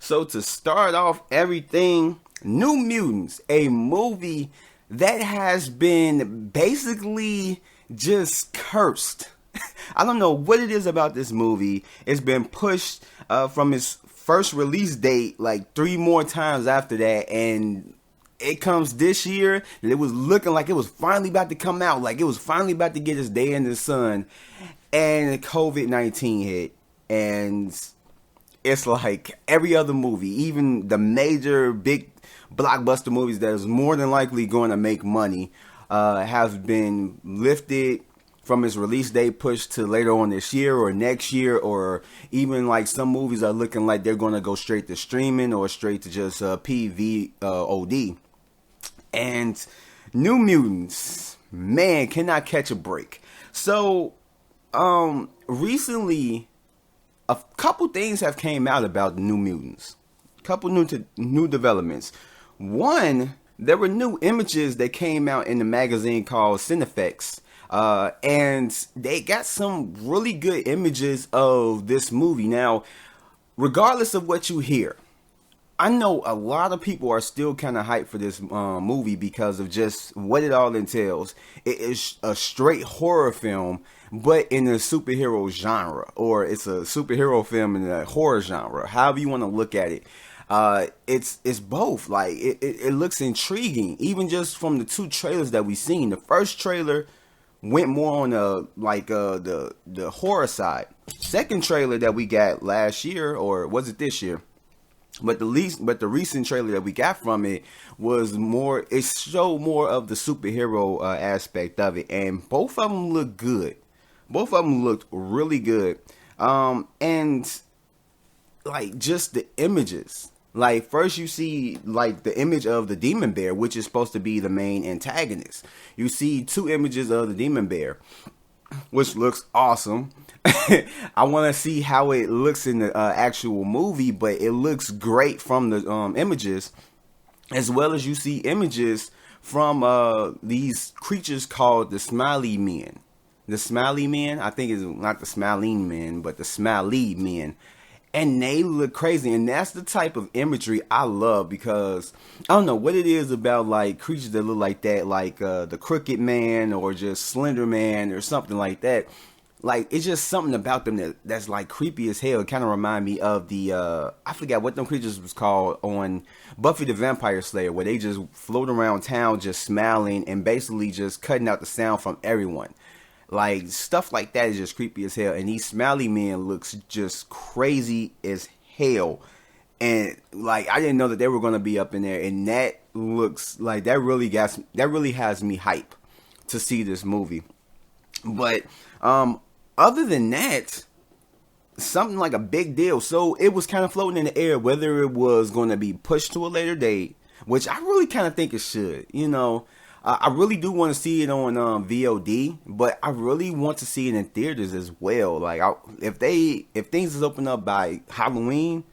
So to start off everything, New Mutants, a movie that has been basically just cursed. I don't know what it is about this movie. It's been pushed from its first release date like 3 more times after that, and it comes this year. And it was looking like it was finally about to come out, like it was finally about to get its day in the sun, and COVID-19 hit, and it's like every other movie, even the major big blockbuster movies that is more than likely going to make money, have been lifted from its release date, pushed to later on this year or next year, or even like some movies are looking like they're going to go straight to streaming or straight to just PVOD. And New Mutants, man, cannot catch a break. So recently, a couple things have came out about the New Mutants. Couple new developments. One, there were new images that came out in the magazine called Cinefex. And they got some really good images of this movie. Now, regardless of what you hear, I know a lot of people are still kind of hyped for this movie because of just what it all entails. It is a straight horror film, but in the superhero genre, or it's a superhero film in the horror genre, however you want to look at it. It's both. Like it looks intriguing, even just from the 2 trailers that we've seen. The first trailer went more on the horror side. Second trailer that we got last year, or was it this year? But the recent trailer that we got from it was more. It showed more of the superhero aspect of it, and both of them look good. Both of them looked really good, and like just the images. Like first you see like the image of the demon bear, which is supposed to be the main antagonist. You see 2 images of the demon bear, which looks awesome. I want to see how it looks in the actual movie, but it looks great from the images, as well as you see images from these creatures called the Smiley Men. The Smiley Men, I think it's not the Smiling Men, but the Smiley Men. And they look crazy, and that's the type of imagery I love, because I don't know what it is about like creatures that look like that, like the Crooked Man or just Slender Man or something like that. Like it's just something about them that's like creepy as hell. It kind of remind me of the I forgot what them creatures was called on Buffy the Vampire Slayer, where they just float around town just smiling and basically just cutting out the sound from everyone. Like stuff like that is just creepy as hell, and these Smiley Men looks just crazy as hell. And like I didn't know that they were gonna be up in there, and that looks like that really has me hype to see this movie. But other than that, something like a big deal. So it was kind of floating in the air whether it was going to be pushed to a later date, which I really kind of think it should. You know, I really do want to see it on VOD, but I really want to see it in theaters as well. Like if things is open up by Halloween,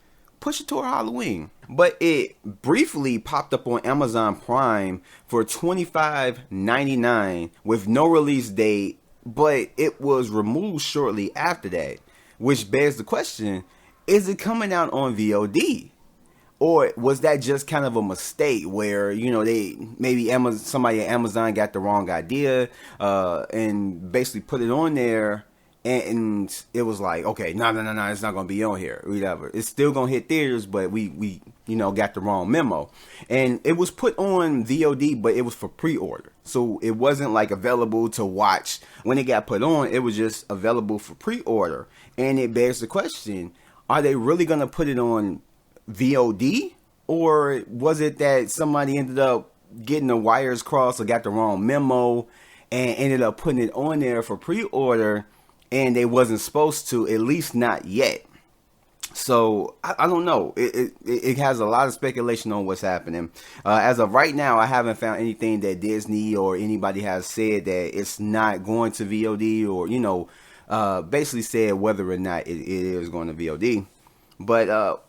push it toward Halloween. But it briefly popped up on Amazon Prime for $25.99 with no release date, but it was removed shortly after that, which begs the question, is it coming out on VOD? Or was that just kind of a mistake where, you know, somebody at Amazon got the wrong idea and basically put it on there, and it was like, okay, no, it's not going to be on here, whatever. It's still going to hit theaters, but we got the wrong memo. And it was put on VOD, but it was for pre-order. So it wasn't like available to watch when it got put on. It was just available for pre-order. And it begs the question, are they really going to put it on VOD, or was it that somebody ended up getting the wires crossed or got the wrong memo and ended up putting it on there for pre-order and they wasn't supposed to, at least not yet? So I don't know. It has a lot of speculation on what's happening. As of right now, I haven't found anything that Disney or anybody has said that it's not going to VOD, or basically said whether or not it is going to VOD. But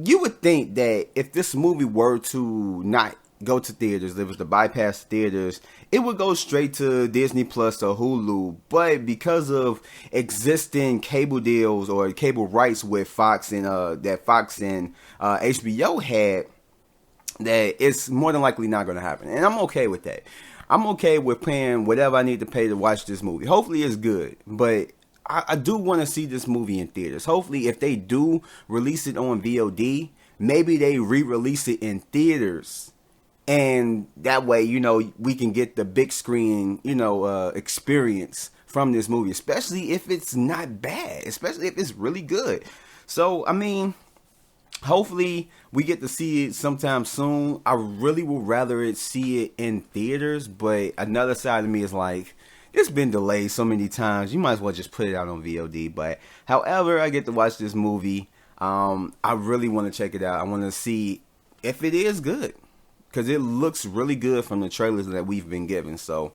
you would think that if this movie were to not go to theaters, if it was to bypass theaters, it would go straight to Disney Plus or Hulu. But because of existing cable deals or cable rights with Fox and that Fox and HBO had, that it's more than likely not going to happen. And I'm okay with that. I'm okay with paying whatever I need to pay to watch this movie. Hopefully it's good, but I do want to see this movie in theaters. Hopefully if they do release it on VOD, maybe they re-release it in theaters. And that way, you know, we can get the big screen, you know, experience from this movie. Especially if it's not bad. Especially if it's really good. So, I mean, hopefully we get to see it sometime soon. I really would rather see it in theaters. But another side of me is like, it's been delayed so many times. You might as well just put it out on VOD. But however I get to watch this movie, I really want to check it out. I want to see if it is good, because it looks really good from the trailers that we've been given. So